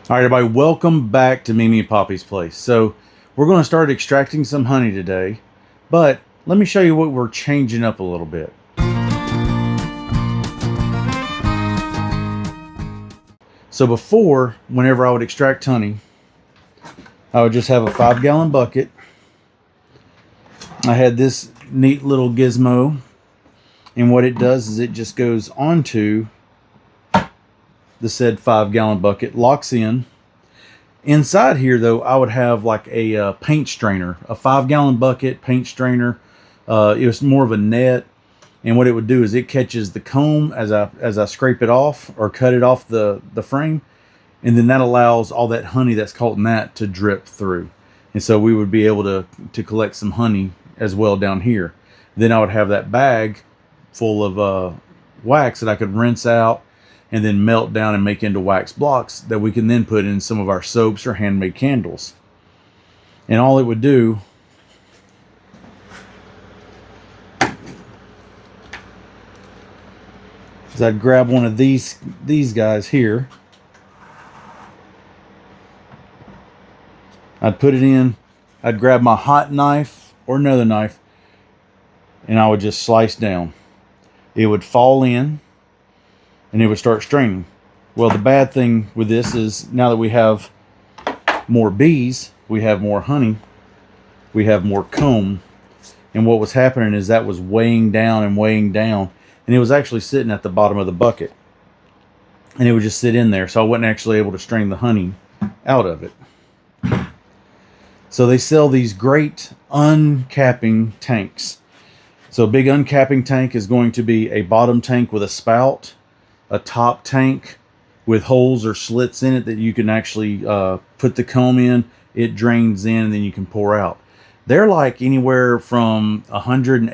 All right, everybody, welcome back to Mimi and Poppy's place. So we're going to start extracting some honey today, but let me show you what we're changing up a little bit. So before, whenever I would extract honey, I would just have a 5-gallon bucket. I had this neat little gizmo, and what it does is it just goes onto the said 5-gallon bucket, locks in. Inside here, though, I would have like a paint strainer, a 5-gallon bucket paint strainer. It was more of a net, and what it would do is it catches the comb as I scrape it off or cut it off the frame, and then that allows all that honey that's caught in that to drip through. And so we would be able to collect some honey as well down here. Then I would have that bag full of wax that I could rinse out and then melt down and make into wax blocks that we can then put in some of our soaps or handmade candles. And all it would do is I'd grab one of these guys here. I'd put it in, I'd grab my hot knife or another knife, and I would just slice down. It would fall in, and it would start straining. Well, the bad thing with this is now that we have more bees, we have more honey, we have more comb. And what was happening is that was weighing down, and it was actually sitting at the bottom of the bucket. And it would just sit in there, so I wasn't actually able to strain the honey out of it. So they sell these great uncapping tanks. So a big uncapping tank is going to be a bottom tank with a spout, a top tank with holes or slits in it that you can actually put the comb in. It drains in, and then you can pour out. They're like anywhere from $189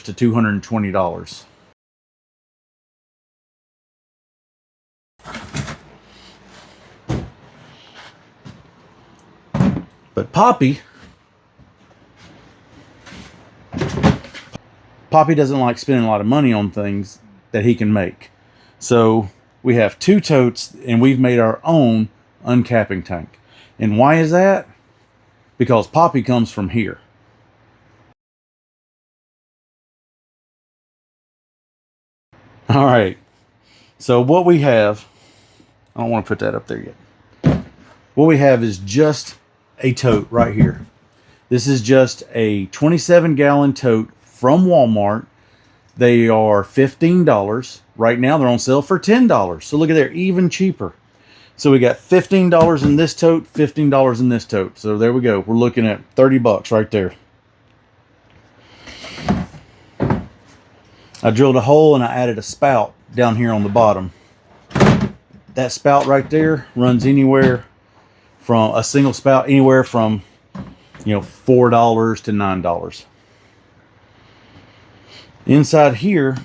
to $220. But Poppy doesn't like spending a lot of money on things that he can make. So we have 2 totes, and we've made our own uncapping tank. And why is that? Because Poppy comes from here. All right. So what we have, I don't want to put that up there yet. What we have is just a tote right here. This is just a 27-gallon tote from Walmart. They are $15. Right now they're on sale for $10. So look at there, even cheaper. So we got $15 in this tote, $15 in this tote. So there we go. We're looking at 30 bucks right there. I drilled a hole and I added a spout down here on the bottom. That spout right there runs anywhere from a single spout, anywhere from $4 to $9. Inside here,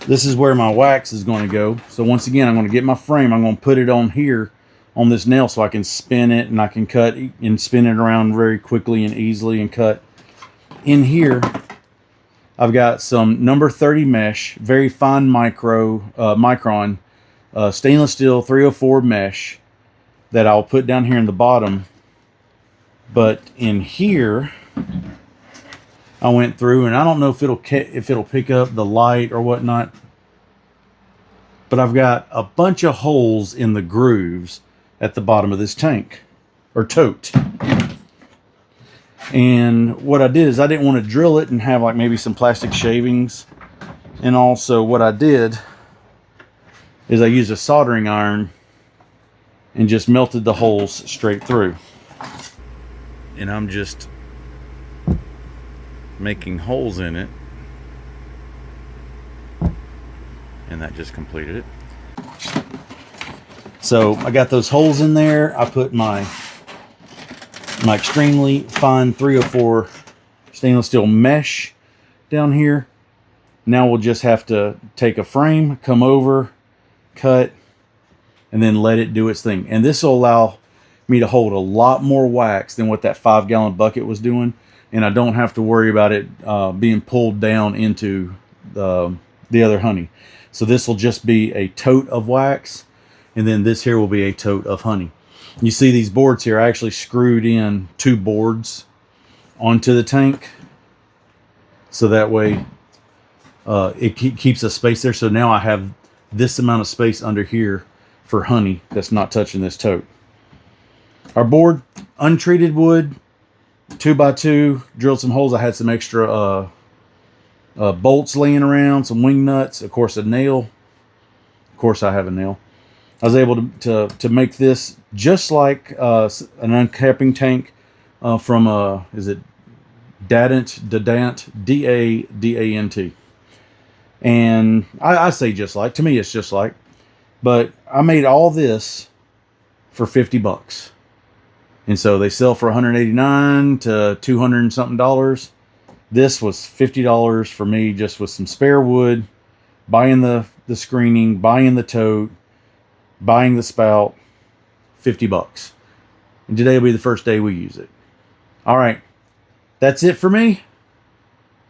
this is where my wax is going to go. So once again, I'm going to get my frame. I'm going to put it on here on this nail so I can spin it, and I can cut and spin it around very quickly and easily and cut. In here, I've got some number 30 mesh, very fine micron stainless steel 304 mesh that I'll put down here in the bottom. But in here, I went through, and I don't know if it'll pick up the light or whatnot, but I've got a bunch of holes in the grooves at the bottom of this tank or tote. And what I did is I didn't want to drill it and have like maybe some plastic shavings. And also what I did is I used a soldering iron and just melted the holes straight through. And I'm just making holes in it, and that just completed it. So I got those holes in there. I put my extremely fine 304 stainless steel mesh down here. Now we'll just have to take a frame, come over, cut, and then let it do its thing. And this will allow me to hold a lot more wax than what that 5-gallon bucket was doing. And I don't have to worry about it being pulled down into the other honey. So this will just be a tote of wax. And then this here will be a tote of honey. You see these boards here, I actually screwed in 2 boards onto the tank. So that way it keeps a space there. So now I have this amount of space under here for honey that's not touching this tote. Our board, untreated wood, 2x2, drilled some holes. I had some extra bolts laying around, some wing nuts, of course a nail. Of course I have a nail. I was able to make this just like an uncapping tank from is it Dadant, D-A-D-A-N-T. And I say just like, to me it's just like, but I made all this for 50 bucks. And so they sell for 189 to 200 and something dollars. This was $50 for me, just with some spare wood, buying the screening, buying the tote, buying the spout, 50 bucks. And today will be the first day we use it. All right. That's it for me.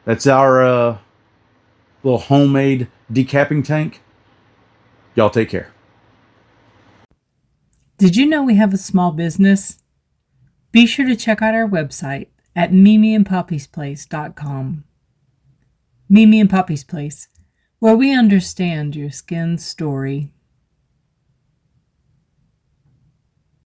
That's our little homemade decapping tank. Y'all take care. Did you know we have a small business? Be sure to check out our website at mimiandpoppy'splace.com. Mimi and Poppy's Place, where we understand your skin's story.